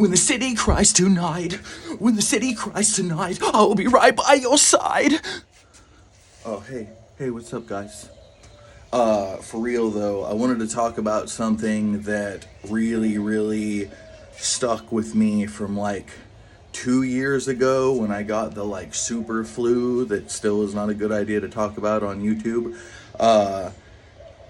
When the city cries tonight, when the city cries tonight, I'll be right by your side. Oh, hey, what's up, guys? For real though, I wanted to talk about something that really stuck with me from like 2 years ago when I got the like super flu that still is not a good idea to talk about on YouTube.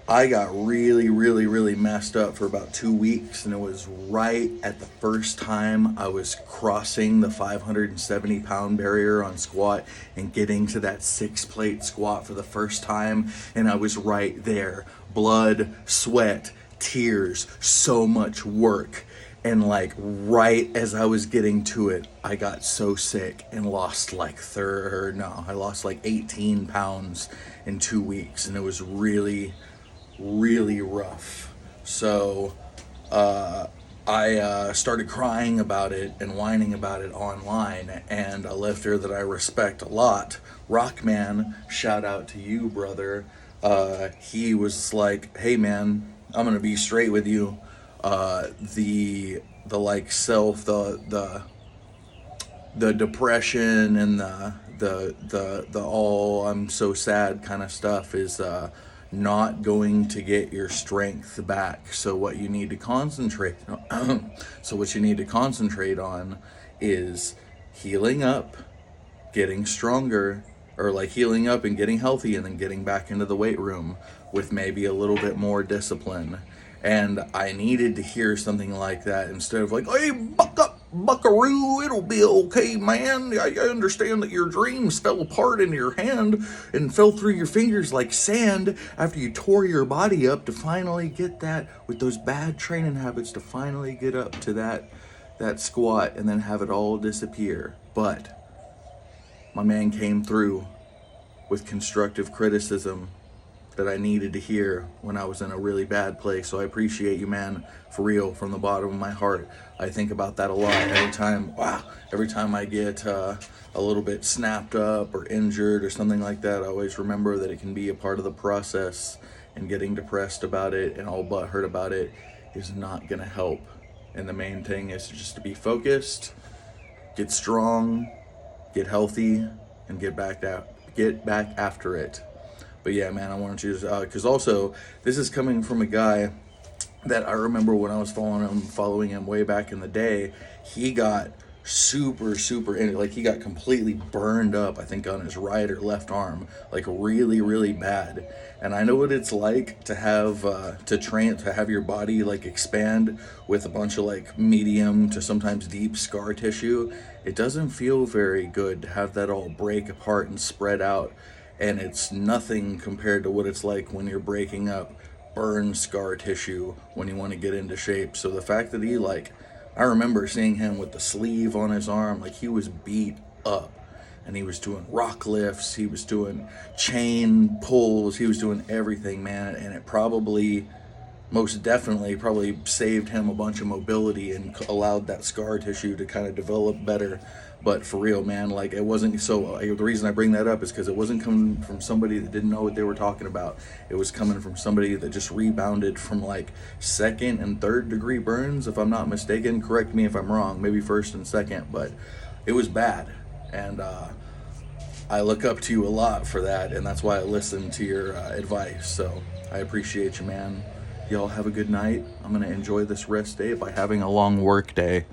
I got really messed up for about 2 weeks, and it was right at the first time I was crossing the 570-pound barrier on squat and getting to that 6-plate squat for the first time, and I was right there. Blood, sweat, tears, so much work. And like right as I was getting to it, I got so sick and lost like I lost like 18 pounds in 2 weeks, and it was really rough. So I started crying about it and whining about it online, and a lifter that I respect a lot, Rockman, shout out to you, brother. He was like, hey man, I'm gonna be straight with you. The like self, the depression and the all I'm so sad kind of stuff is not going to get your strength back. So what you need to concentrate on, is healing up, getting stronger, or like healing up and getting healthy, and then getting back into the weight room with maybe a little bit more discipline. And I needed to hear something like that instead of like, hey, buck up, buckaroo, it'll be okay, man. I understand that your dreams fell apart in your hand and fell through your fingers like sand after you tore your body up to finally get that, with those bad training habits, to finally get up to that squat and then have it all disappear. But my man came through with constructive criticism that I needed to hear when I was in a really bad place. So I appreciate you, man, for real, from the bottom of my heart. I think about that a lot every time I get a little bit snapped up or injured or something like that. I always remember that it can be a part of the process, and getting depressed about it and all but hurt about it is not gonna help. And the main thing is just to be focused, get strong, get healthy, and get back after it. But yeah, man, I wanted you to, because also this is coming from a guy that I remember when I was following him way back in the day. He got super he got completely burned up, I think on his right or left arm, like really bad. And I know what it's like to have to have your body like expand with a bunch of like medium to sometimes deep scar tissue. It doesn't feel very good to have that all break apart and spread out. And it's nothing compared to what it's like when you're breaking up burned scar tissue when you want to get into shape. So the fact that I remember seeing him with the sleeve on his arm, like he was beat up, and he was doing rock lifts, he was doing chain pulls, he was doing everything, man. And it most definitely saved him a bunch of mobility and allowed that scar tissue to kind of develop better. But for real, man, like it wasn't the reason I bring that up is because it wasn't coming from somebody that didn't know what they were talking about. It was coming from somebody that just rebounded from like 2nd and 3rd degree burns, if I'm not mistaken. Correct me if I'm wrong, maybe 1st and 2nd, but it was bad. And I look up to you a lot for that, and that's why I listen to your advice. So I appreciate you, man. Y'all have a good night. I'm gonna enjoy this rest day by having a long work day.